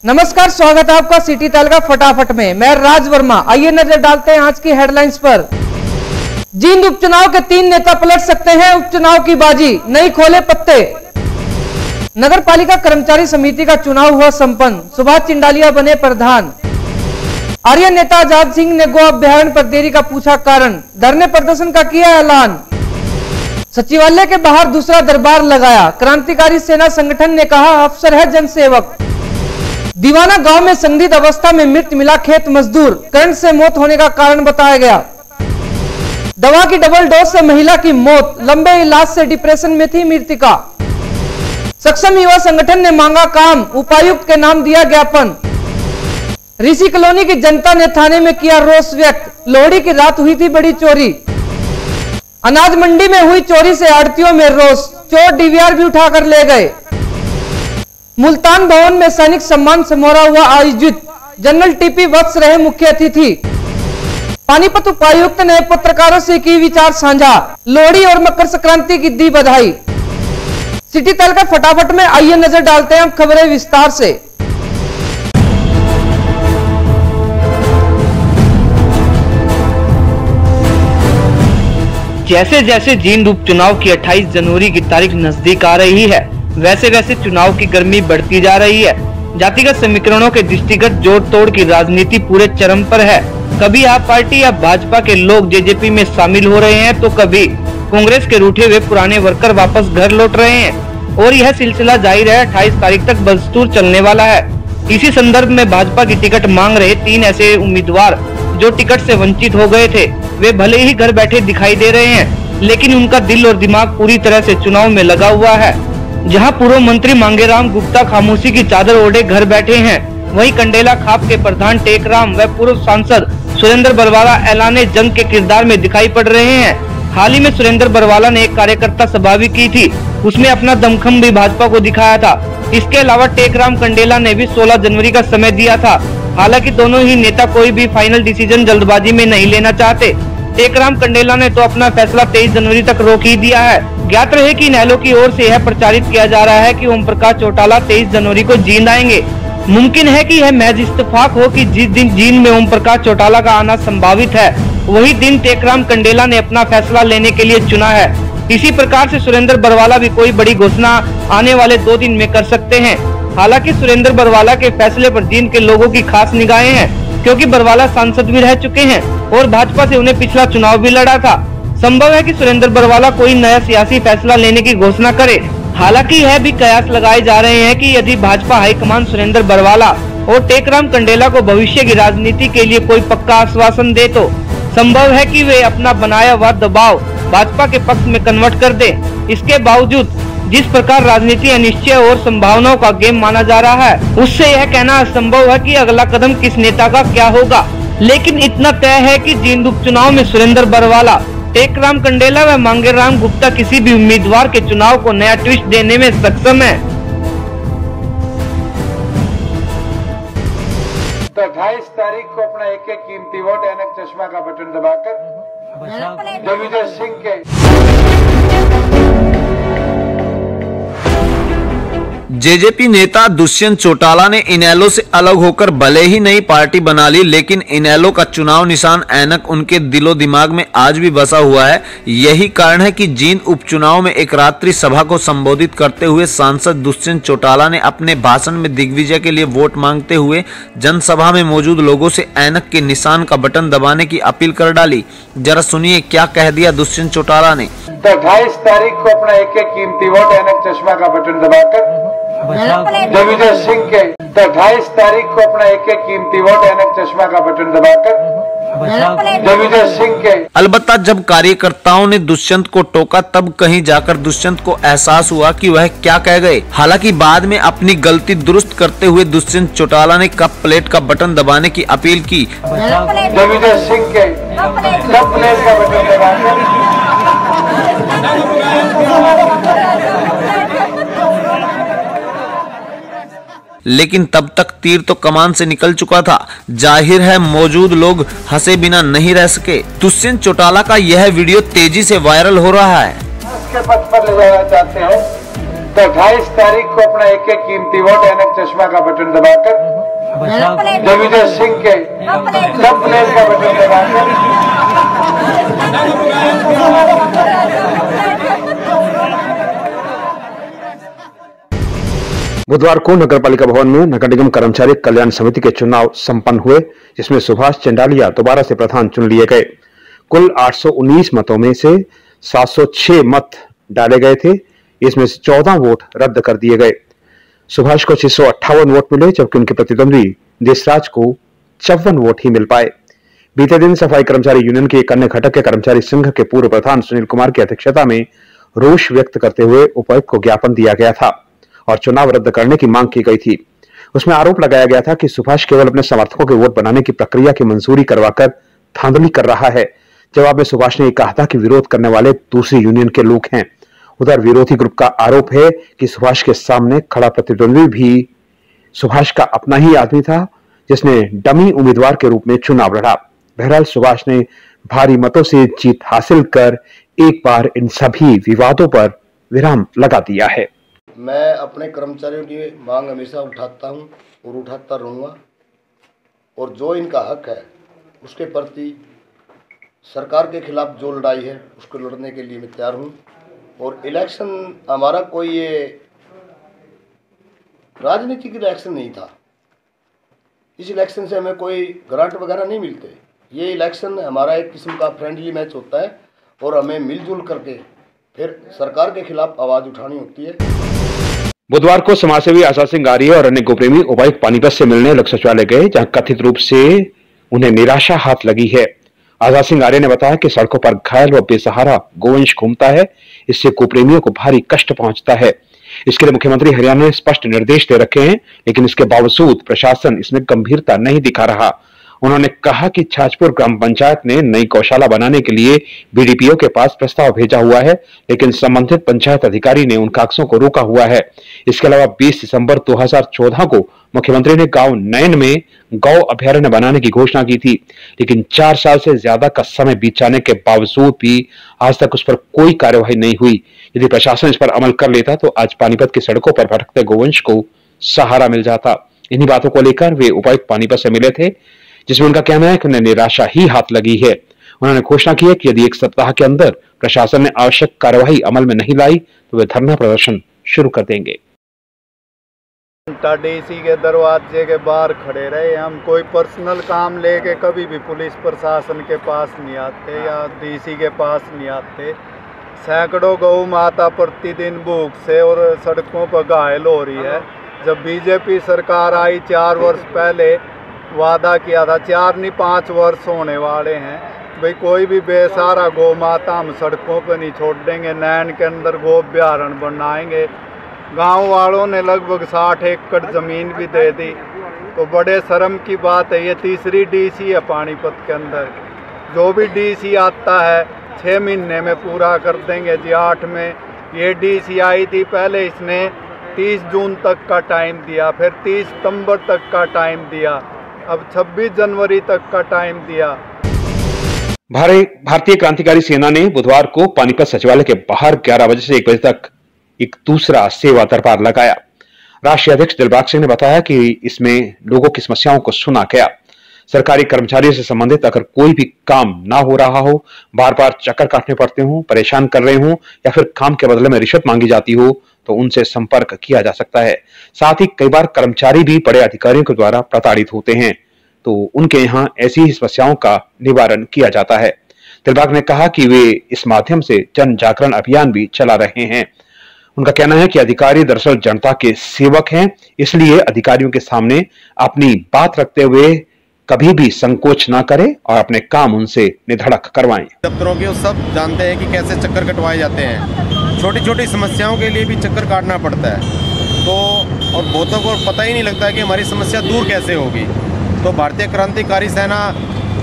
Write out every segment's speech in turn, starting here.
नमस्कार, स्वागत है आपका सिटी तालका फटाफट में। मैं राज वर्मा। आइए नजर डालते हैं आज की हेडलाइंस पर। जींद उपचुनाव के 3 नेता पलट सकते हैं उपचुनाव की बाजी, नहीं खोले पत्ते। नगर पालिका कर्मचारी समिति का चुनाव हुआ संपन्न, सुभाष चिंडालिया बने प्रधान। आर्य नेता आजाद सिंह ने गो अभ्यारण्य पर देरी का पूछा कारण, धरने प्रदर्शन का किया ऐलान। सचिवालय के बाहर दूसरा दरबार लगाया, क्रांतिकारी सेना संगठन ने कहा अफसर है जनसेवक। दीवाना गांव में संदिग्ध अवस्था में मृत मिला खेत मजदूर, करंट से मौत होने का कारण बताया गया। दवा की डबल डोज से महिला की मौत, लंबे इलाज से डिप्रेशन में थी मृतिका। सक्षम युवा संगठन ने मांगा काम, उपायुक्त के नाम दिया ज्ञापन। ऋषि कॉलोनी की जनता ने थाने में किया रोष व्यक्त, लोहड़ी की रात हुई थी बड़ी चोरी। अनाज मंडी में हुई चोरी से आड़तियों में रोष, चोर डीवीआर भी उठाकर ले गए। मुल्तान भवन में सैनिक सम्मान समारोह हुआ आयोजित, जनरल टीपी वत्स रहे मुख्य अतिथि। पानीपत उपायुक्त ने पत्रकारों से की विचार साझा, लोहड़ी और मकर संक्रांति की दी बधाई। सिटी तालका फटाफट में आइए नजर डालते हैं खबरें विस्तार से। जैसे जैसे जींद उपचुनाव की 28 जनवरी की तारीख नजदीक आ रही है, वैसे वैसे चुनाव की गर्मी बढ़ती जा रही है। जातिगत समीकरणों के दृष्टिगत जोड़ तोड़ की राजनीति पूरे चरम पर है। कभी आप पार्टी या भाजपा के लोग जेजेपी में शामिल हो रहे हैं, तो कभी कांग्रेस के रूठे हुए पुराने वर्कर वापस घर लौट रहे हैं और यह सिलसिला जारी है 28 तारीख तक बदस्तूर चलने वाला है। इसी संदर्भ में भाजपा की टिकट मांग रहे 3 ऐसे उम्मीदवार जो टिकट से वंचित हो गए थे, वे भले ही घर बैठे दिखाई दे रहे हैं, लेकिन उनका दिल और दिमाग पूरी तरह से चुनाव में लगा हुआ है। जहां पूर्व मंत्री मांगेराम गुप्ता खामोशी की चादर ओढ़े घर बैठे हैं, वहीं कंडेला खाप के प्रधान टेकराम व पूर्व सांसद सुरेंद्र बरवाला ऐलाने जंग के किरदार में दिखाई पड़ रहे हैं। हाल ही में सुरेंद्र बरवाला ने एक कार्यकर्ता सभा भी की थी, उसमें अपना दमखम भी भाजपा को दिखाया था। इसके अलावा टेकराम कंडेला ने भी 16 जनवरी का समय दिया था। हालांकि दोनों ही नेता कोई भी फाइनल डिसीजन जल्दबाजी में नहीं लेना चाहते। टेकराम कंडेला ने तो अपना फैसला 23 जनवरी तक रोक ही दिया है। ज्ञात रहे कि इनेलो की ओर से यह प्रचारित किया जा रहा है कि ओम प्रकाश चौटाला 23 जनवरी को जींद आएंगे। मुमकिन है कि यह महज इत्तेफाक हो कि जिस दिन जींद में ओम प्रकाश चौटाला का आना संभावित है, वही दिन टेकराम कंडेला ने अपना फैसला लेने के लिए चुना है। इसी प्रकार से सुरेंद्र बरवाला भी कोई बड़ी घोषणा आने वाले 2 दिन में कर सकते हैं। हालांकि सुरेंद्र बरवाला के फैसले पर जींद के लोगों की खास निगाहें हैं, क्योंकि बरवाला सांसद भी रह चुके हैं और भाजपा से उन्हें पिछला चुनाव भी लड़ा था। संभव है कि सुरेंद्र बरवाला कोई नया सियासी फैसला लेने की घोषणा करे। हालांकि यह भी कयास लगाए जा रहे हैं कि यदि भाजपा हाईकमान सुरेंद्र बरवाला और टेकराम कंडेला को भविष्य की राजनीति के लिए कोई पक्का आश्वासन दे, तो संभव है कि वे अपना बनाया हुआ दबाव भाजपा के पक्ष में कन्वर्ट कर दे। इसके बावजूद जिस प्रकार राजनीति अनिश्चय और संभावनाओं का गेम माना जा रहा है, उससे यह कहना असंभव है कि अगला कदम किस नेता का क्या होगा। लेकिन इतना तय है कि जींद उपचुनाव में सुरेंद्र बरवाला, टेकराम कंडेला व मांगेराम गुप्ता किसी भी उम्मीदवार के चुनाव को नया ट्विस्ट देने में सक्षम है। तो 28 तारीख को अपना एक कीमती वोट ऐनक चश्मा का बटन दबाकर दिग्विजय सिंह के जेजेपी नेता दुष्यंत चौटाला ने इनेलो से अलग होकर भले ही नई पार्टी बना ली, लेकिन इनेलो का चुनाव निशान ऐनक उनके दिलो दिमाग में आज भी बसा हुआ है। यही कारण है कि जींद उपचुनाव में एक रात्रि सभा को संबोधित करते हुए सांसद दुष्यंत चौटाला ने अपने भाषण में दिग्विजय के लिए वोट मांगते हुए जनसभा में मौजूद लोगों से ऐनक के निशान का बटन दबाने की अपील कर डाली। जरा सुनिए क्या कह दिया दुष्यंत चौटाला ने। तो 28 तारीख को अपना एक कीमती वोट ऐनक चश्मा का बटन दबाकर दिग्विजय सिंह के 28 तारीख को अपना एक कीमती वोट ऐनक चश्मा का बटन दबाकर दिग्विजय सिंह के। अलबत्ता जब कार्यकर्ताओं ने दुष्यंत को टोका, तब कहीं जाकर दुष्यंत को एहसास हुआ कि वह क्या कह गए। हालांकि बाद में अपनी गलती दुरुस्त करते हुए दुष्यंत चौटाला ने कप प्लेट का बटन दबाने की अपील की। दिग्विजय सिंह के कप प्लेट का बटन दबाकर लेकिन तब तक तीर तो कमान से निकल चुका था। जाहिर है मौजूद लोग हंसे बिना नहीं रह सके। दुष्यंत चौटाला का यह वीडियो तेजी से वायरल हो रहा है। उसके पथ पर ले जाना चाहते हैं तो 28 तारीख को अपना एक एक कीमती वोट ऐनक चश्मा का बटन दबाकर दिग्विजय सिंह के थंबनेल का बटन दबाकर बुधवार को नगर पालिका भवन में नगर निगम कर्मचारी कल्याण समिति के चुनाव संपन्न हुए, जिसमें सुभाष चंडालिया दोबारा से प्रधान चुन लिए गए। कुल 819 मतों में से 706 मत डाले गए थे, इसमें से 14 वोट रद्द कर दिए गए। सुभाष को 658 वोट मिले, जबकि उनके प्रतिद्वंदी देशराज को 54 वोट ही मिल पाए। बीते दिन सफाई कर्मचारी यूनियन के एक अन्य घटक के कर्मचारी संघ के पूर्व प्रधान सुनील कुमार की अध्यक्षता में रोष व्यक्त करते हुए उपायुक्त को ज्ञापन दिया गया था और चुनाव रद्द करने की मांग की गई थी। उसमें आरोप लगाया गया था कि सुभाष केवल अपने समर्थकों के वोट बनाने की प्रक्रिया की मंजूरी करवाकर धांधली कर रहा है। जवाब में सुभाष ने कहा था कि विरोध करने वाले दूसरी यूनियन के लोग हैं। उधर विरोधी ग्रुप का आरोप है कि सुभाष के सामने खड़ा प्रतिद्वंदी भी सुभाष का अपना ही आदमी था, जिसने डमी उम्मीदवार के रूप में चुनाव लड़ा। बहरहाल सुभाष ने भारी मतों से जीत हासिल कर एक बार इन सभी विवादों पर विराम लगा दिया है। मैं अपने कर्मचारियों की मांग हमेशा उठाता हूं और उठाता रहूँगा, और जो इनका हक है उसके प्रति सरकार के खिलाफ जो लड़ाई है उसको लड़ने के लिए मैं तैयार हूं। और इलेक्शन हमारा कोई ये राजनीतिक इलेक्शन नहीं था। इस इलेक्शन से हमें कोई ग्रांट वगैरह नहीं मिलते। ये इलेक्शन हमारा एक किस्म का फ्रेंडली मैच होता है और हमें मिलजुल करके फिर सरकार के खिलाफ आवाज़ उठानी होती है। बुधवार को समाजसेवी आजाद सिंह आर्य और अन्य गोप्रेमी उपायुक्त पानीपत से मिलने लक्ष्य सचिवालय गए, जहां कथित रूप से उन्हें निराशा हाथ लगी है। आजाद सिंह आर्य ने बताया कि सड़कों पर घायल व बेसहारा गोवंश घूमता है, इससे गोप्रेमियों को भारी कष्ट पहुंचता है। इसके लिए मुख्यमंत्री हरियाणा ने स्पष्ट निर्देश दे रखे हैं, लेकिन इसके बावजूद प्रशासन इसमें गंभीरता नहीं दिखा रहा। उन्होंने कहा कि छाजपुर ग्राम पंचायत ने नई गौशाला बनाने के लिए बीडीपीओ के पास प्रस्ताव भेजा हुआ है, लेकिन संबंधित पंचायत अधिकारी ने उन कागजों को रोका हुआ है। इसके अलावा 20 दिसंबर 2014 को मुख्यमंत्री ने गांव नयन में गौ अभयारण्य बनाने की घोषणा की थी, लेकिन 4 साल से ज्यादा का समय बीत जाने के बावजूद भी आज तक उस पर कोई कार्यवाही नहीं हुई। यदि प्रशासन इस पर अमल कर लेता तो आज पानीपत की सड़कों पर भटकते गोवंश को सहारा मिल जाता। इन्हीं बातों को लेकर वे उपायुक्त पानीपत से मिले थे, जिसमें उनका कहना है कि उन्हें निराशा ही हाथ लगी है। उन्होंने घोषणा की है कि यदि 1 सप्ताह के अंदर प्रशासन ने आवश्यक कार्यवाही अमल में नहीं लाई तो वे धरना प्रदर्शन शुरू कर देंगे। डीसी के दरवाजे के बाहर खड़े रहे हम, कोई पर्सनल काम लेके कभी भी पुलिस प्रशासन के पास नहीं आते या डीसी के पास नहीं आते। सैकड़ों गौ माता प्रतिदिन भूख से और सड़कों पर घायल हो रही है। जब बीजेपी सरकार आई 4 वर्ष पहले वादा किया था, 4 नहीं 5 वर्ष होने वाले हैं भाई, कोई भी बेसहारा गौ माता हम सड़कों पर नहीं छोड़ देंगे। नैन के अंदर गौ अभयारण्य बनाएंगे। गांव वालों ने लगभग 60 एकड़ ज़मीन भी दे दी। तो बड़े शर्म की बात है, ये तीसरी डीसी है पानीपत के अंदर। जो भी डीसी आता है 6 महीने में पूरा कर देंगे जी। 8 में ये डीसी आई थी, पहले इसने 30 जून तक का टाइम दिया, फिर 30 सितंबर तक का टाइम दिया, अब 26 जनवरी तक का टाइम दिया। भारतीय क्रांतिकारी सेना ने बुधवार को पानीपत सचिवालय के बाहर 11 बजे से 1 बजे तक एक दूसरा सेवा दरबार लगाया। राष्ट्रीय अध्यक्ष दिलबाग सिंह ने बताया कि इसमें लोगों की समस्याओं को सुना गया। सरकारी कर्मचारियों से संबंधित अगर कोई भी काम ना हो रहा हो, बार बार चक्कर काटने पड़ते हो, परेशान कर रहे हो या फिर काम के बदले में रिश्वत मांगी जाती हो तो उनसे संपर्क किया जा सकता है। साथ ही कई बार कर्मचारी भी बड़े अधिकारियों के द्वारा प्रताड़ित होते हैं, तो उनके यहाँ ऐसी ही समस्याओं का निवारण किया जाता है। दिलबाग ने कहा कि वे इस माध्यम से जन जागरण अभियान भी चला रहे हैं। उनका कहना है कि अधिकारी दरअसल जनता के सेवक हैं, इसलिए अधिकारियों के सामने अपनी बात रखते हुए कभी भी संकोच ना करें और अपने काम उनसे निधड़क करवाएं। दफ्तरों के सब जानते हैं कि कैसे चक्कर कटवाए जाते हैं। छोटी छोटी समस्याओं के लिए भी चक्कर काटना पड़ता है, तो और बहुतों को पता ही नहीं लगता है कि हमारी समस्या दूर कैसे होगी। तो भारतीय क्रांतिकारी सेना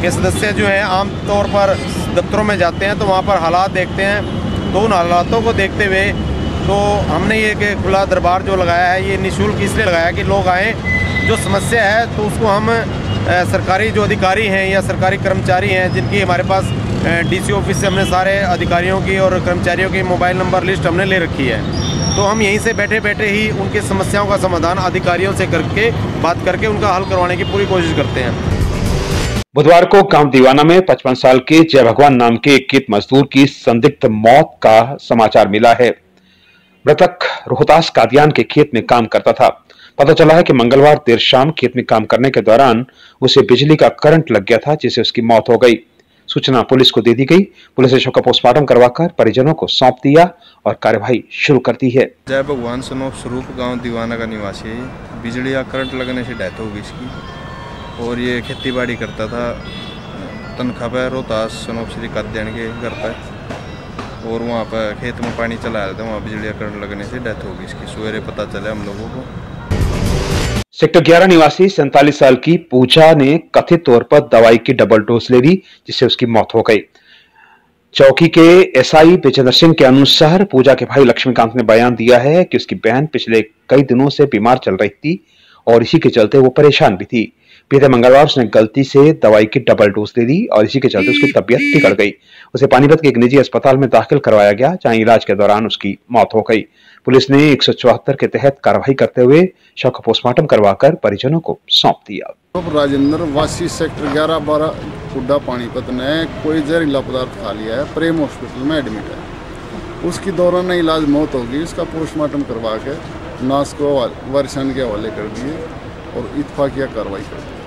के सदस्य जो हैं आम तौर पर दफ्तरों में जाते हैं तो वहाँ पर हालात देखते हैं। तो उन हालातों को देखते हुए तो हमने ये खुला दरबार जो लगाया है, ये निःशुल्क इसलिए लगाया कि लोग आएँ, जो समस्या है तो उसको हम सरकारी जो अधिकारी हैं या सरकारी कर्मचारी हैं जिनकी हमारे पास डीसी ऑफिस से हमने सारे अधिकारियों की और कर्मचारियों की मोबाइल नंबर लिस्ट हमने ले रखी है, तो तो हम यहीं से बैठे बैठे ही उनकी समस्याओं का समाधान अधिकारियों से करके बात करके उनका हल करवाने की पूरी कोशिश करते हैं। बुधवार को गांव दीवाना में 55 साल के जय भगवान नाम के एक खेत मजदूर की संदिग्ध मौत का समाचार मिला है। मृतक रोहतास कादियान के खेत में काम करता था। पता चला है कि मंगलवार देर शाम खेत में काम करने के दौरान उसे बिजली का करंट लग गया था, जिससे उसकी मौत हो गई। सूचना पुलिस को दे दी गई। पुलिस ने शव का पोस्टमार्टम करवाकर परिजनों को सौंप दिया और कार्यवाही शुरू कर दी है। जय भगवान सनोप स्वरूप गांव दीवाना का निवासी है। बिजली का करंट लगने से डेथ हो गई इसकी, और ये खेती बाड़ी करता था तनख्वाह पर रोहतास सनोप श्री कादियान के घर पर, और वहाँ पर खेत में पानी चला रहा था, वहाँ बिजली का करंट लगने से डेथ हो गई इसकी। सवेरे पता चला हम लोगों को। सेक्टर 11 निवासी 47 साल की पूजा ने कथित तौर पर दवाई की डबल डोज ले ली, जिससे उसकी मौत हो गई। चौकी के एसआई विजेंद्र सिंह के अनुसार पूजा के भाई लक्ष्मीकांत ने बयान दिया है कि उसकी बहन पिछले कई दिनों से बीमार चल रही थी और इसी के चलते वो परेशान भी थी। बीते मंगलवार उसने गलती से दवाई की डबल डोज ले ली और इसी के चलते उसकी तबीयत बिगड़ गई। उसे पानीपत के एक निजी अस्पताल में दाखिल करवाया गया, जहां इलाज के दौरान उसकी मौत हो गई। पुलिस ने 174 के तहत कार्रवाई करते हुए शव का पोस्टमार्टम करवाकर परिजनों को सौंप दिया। राजेंद्र वासी सेक्टर 11-12 कुड्डा पानीपत ने कोई जहरीला पदार्थ खा लिया है, प्रेम हॉस्पिटल में एडमिट है। उसकी दौरान इलाज मौत होगी। इसका पोस्टमार्टम करवा के नाश को वर्षण के हवाले कर दिए और इत्फाकिया कार्रवाई कर दी।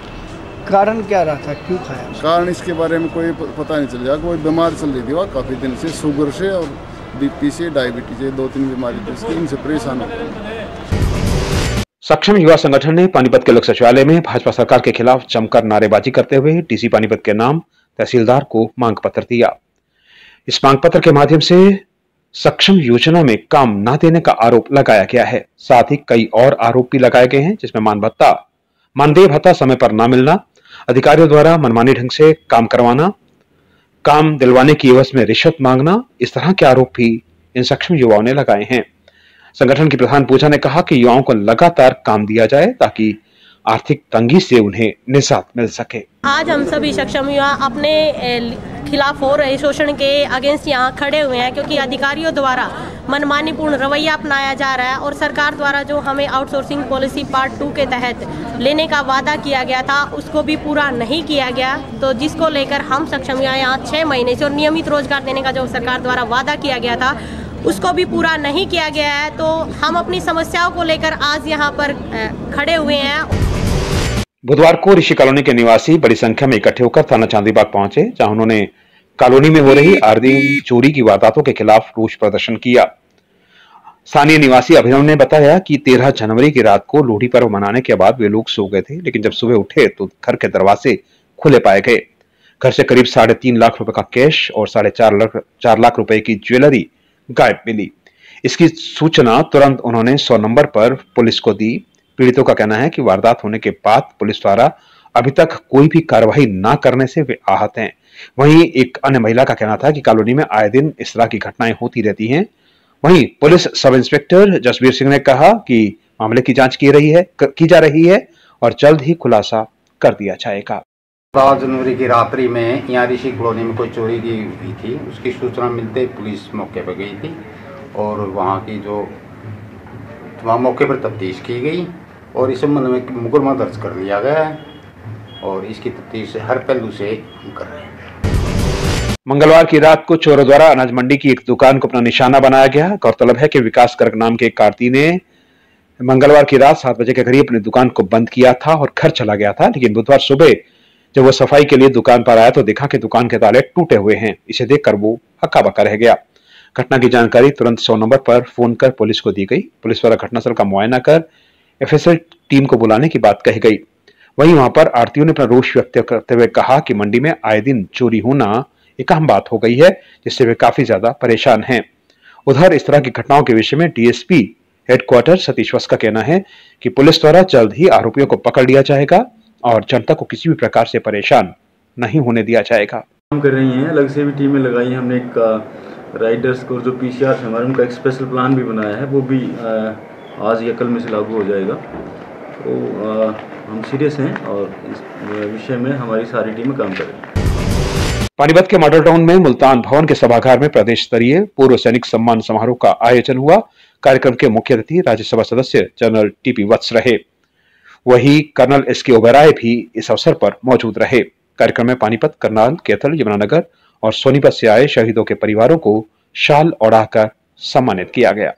कारण क्या रहा था, क्यों खाया? कारण इसके बारे में कोई पता नहीं चल रहा। कोई बीमार चल रही थी वह काफ़ी दिन से, शुगर से और बीपी से, डायबिटीज से, 2-3 बीमारी थी इसकी, इनसे परेशान होते हैं। सक्षम युवा संगठन ने पानीपत के लोक सचिवालय में भाजपा सरकार के खिलाफ जमकर नारेबाजी करते हुए डीसी पानीपत के नाम तहसीलदार को मांग पत्र दिया। इस मांग पत्र के माध्यम से सक्षम योजना में काम न देने का आरोप लगाया गया है। साथ ही कई और आरोप भी लगाए गए हैं, जिसमें मानदेय भत्ता समय पर न मिलना, अधिकारियों द्वारा मनमानी ढंग से काम करवाना, काम दिलवाने की एवज में रिश्वत मांगना, इस तरह के आरोप भी इन सक्षम युवाओं ने लगाए हैं। संगठन की प्रधान पूजा ने कहा कि युवाओं को लगातार काम दिया जाए ताकि आर्थिक तंगी से उन्हें निजात मिल सके। आज हम सभी सक्षम युवा अपने खिलाफ हो रहे शोषण के अगेंस्ट यहाँ खड़े हुए हैं, क्योंकि अधिकारियों द्वारा मनमानीपूर्ण रवैया अपनाया जा रहा है और सरकार द्वारा जो हमें आउटसोर्सिंग पॉलिसी पार्ट 2 के तहत लेने का वादा किया गया था उसको भी पूरा नहीं किया गया। तो जिसको लेकर हम सक्षम युवा यहाँ 6 महीने से और नियमित रोजगार देने का जो सरकार द्वारा वादा किया गया था उसको भी पूरा नहीं किया गया है। तो हम अपनी समस्याओं को लेकर आज यहाँ पर खड़े हुए हैं। बुधवार को ऋषि कॉलोनी के निवासी बड़ी संख्या में इकट्ठे होकर थाना चांदीबाग पहुंचे, जहां उन्होंने कॉलोनी में हो रही आर्थिक चोरी की वारदातों के खिलाफ रोष प्रदर्शन किया। स्थानीय निवासी अभिनव ने बताया कि 13 जनवरी की रात को लोहड़ी पर्व मनाने के बाद वे लोग सो गए थे, लेकिन जब सुबह उठे तो घर के दरवाजे खुले पाए गए। घर से करीब 3.5 लाख रुपए का कैश और 4.5 लाख रुपए की ज्वेलरी गायब मिली। इसकी सूचना तुरंत उन्होंने 100 नंबर पर पुलिस को दी। पीड़ितों का कहना है कि वारदात होने के बाद पुलिस द्वारा अभी तक कोई भी कार्रवाई न करने से वे आहत हैं। वहीं एक अन्य महिला का कहना था कि कॉलोनी में आए दिन इस तरह की घटनाएं होती रहती हैं। वहीं police sub inspector Jasbir Singh ने कहा कि मामले की जांच की जा रही है और जल्द ही खुलासा कर दिया जाएगा। 7 जनवरी की रात्रि में यहाँ ऋषि कॉलोनी में कोई चोरी की हुई थी। उसकी सूचना मिलते ही पुलिस मौके पर गई थी और वहाँ मौके पर तफ्तीश की गई और इस संबंध में मुकदमा दर्ज कर लिया गया है और इसकी तफ्तीश हर पहलू से हम कर रहे हैं। मंगलवार की रात को चोरों द्वारा अनाज मंडी की एक दुकान को अपना निशाना बनाया गया। गौरतलब है कि विकास गर्ग नाम के एक कार्ती ने मंगलवार की रात 7 बजे के करीब अपनी दुकान को बंद किया था और घर चला गया था, लेकिन बुधवार सुबह जब वो सफाई के लिए दुकान पर आया तो देखा कि दुकान के ताले टूटे हुए हैं। इसे देखकर वो हक्का बक्का रह गया। घटना की जानकारी तुरंत 100 नंबर पर फोन कर पुलिस को दी गई। पुलिस द्वारा घटनास्थल का मुआयना कर एफएसएल टीम को बुलाने की बात कही गई। वहीं वहां पर आरटीओ ने अपना रोष व्यक्त करते हुए कहा कि मंडी में आए दिन चोरी होना एक अहम बात हो गई है, जिससे वे काफी ज्यादा परेशान हैं। उधर इस तरह की घटनाओं के विषय में डीएसपी हेडक्वार्टर सतीश वत्स का कहना है कि पुलिस द्वारा जल्द ही आरोपियों को पकड़ लिया जाएगा और जनता को किसी भी प्रकार से परेशान नहीं होने दिया जाएगा। काम कर रही हैं, अलग से भी टीमें लगाई हैं हमने। एक राइडर्स को जो पीसीआर है हमारे, उनका एक स्पेशल प्लान भी बनाया है, वो भी आज या कल में से लागू हो जाएगा। तो हम सीरियस हैं और इस विषय में हमारी सारी टीमें काम कर रही हैं। पानीपत के मॉडल टाउन में मुल्तान भवन के सभागार में प्रदेश स्तरीय पूर्व सैनिक सम्मान समारोह का आयोजन हुआ। कार्यक्रम के मुख्य अतिथि राज्यसभा सदस्य जनरल टीपी वत्स रहे। वहीं कर्नल एसके ओबेरॉय भी इस अवसर पर मौजूद रहे। कार्यक्रम में पानीपत, करनाल, कैथल, यमुनानगर और सोनीपत से आए शहीदों के परिवारों को शाल ओढ़ाकर सम्मानित किया गया।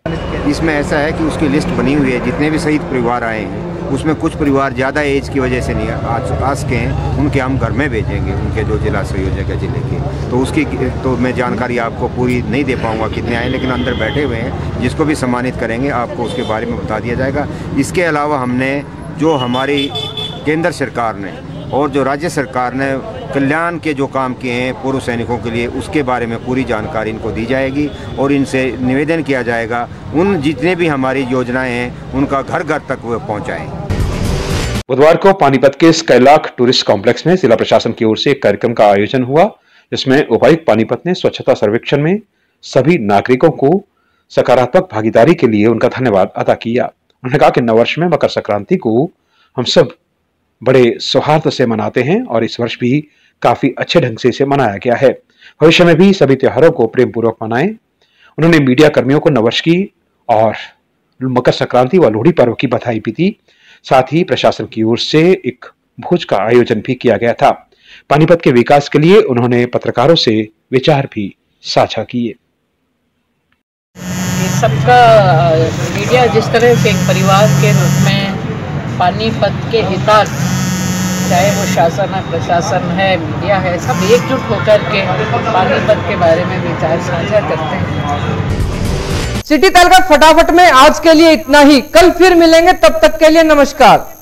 इसमें ऐसा है कि उसकी लिस्ट बनी हुई है, जितने भी शहीद परिवार आए हैं उसमें कुछ परिवार ज़्यादा एज की वजह से नहीं आ सके हैं, उनके हम घर में भेजेंगे, उनके जो जिला संयोजक है जिले के। तो उसकी तो मैं जानकारी आपको पूरी नहीं दे पाऊंगा कितने आए, लेकिन अंदर बैठे हुए हैं, जिसको भी सम्मानित करेंगे आपको उसके बारे में बता दिया जाएगा। इसके अलावा हमने जो हमारी केंद्र सरकार ने और जो राज्य सरकार ने कल्याण के जो काम किए हैं पूर्व सैनिकों के लिए, उसके बारे में पूरी जानकारी इनको दी जाएगी और इनसे निवेदन किया जाएगा उन जितने भी हमारी योजनाएं हैं उनका घर घर तक वो पहुंचाएं। बुधवार को पानीपत के स्काईलार्क टूरिस्ट कॉम्प्लेक्स में जिला प्रशासन की ओर से एक कार्यक्रम का आयोजन हुआ, जिसमें उपायुक्त पानीपत ने स्वच्छता सर्वेक्षण में सभी नागरिकों को सकारात्मक भागीदारी के लिए उनका धन्यवाद अदा किया। उन्होंने कहा कि नववर्ष में मकर संक्रांति को हम सब बड़े सौहार्द से मनाते हैं और इस वर्ष भी काफी अच्छे ढंग से इसे मनाया गया है। भविष्य में भी सभी त्योहारों को प्रेम पूर्वक मनाएं। उन्होंने मीडिया कर्मियों को नववर्ष की और मकर संक्रांति व लोहड़ी पर्व की बधाई भी दी। साथ ही प्रशासन की ओर से एक भोज का आयोजन भी किया गया था। पानीपत के विकास के लिए उन्होंने पत्रकारों से विचार भी साझा किए। सबका मीडिया जिस तरह से एक परिवार के रूप में पानीपत के हितार्थ, चाहे वो शासन है, प्रशासन है, मीडिया है, सब एकजुट होकर के पानीपत के बारे में विचार साझा करते हैं। सिटी तलका फटाफट में आज के लिए इतना ही। कल फिर मिलेंगे, तब तक के लिए नमस्कार।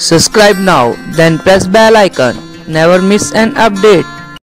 Subscribe now, then press bell icon. Never miss an update.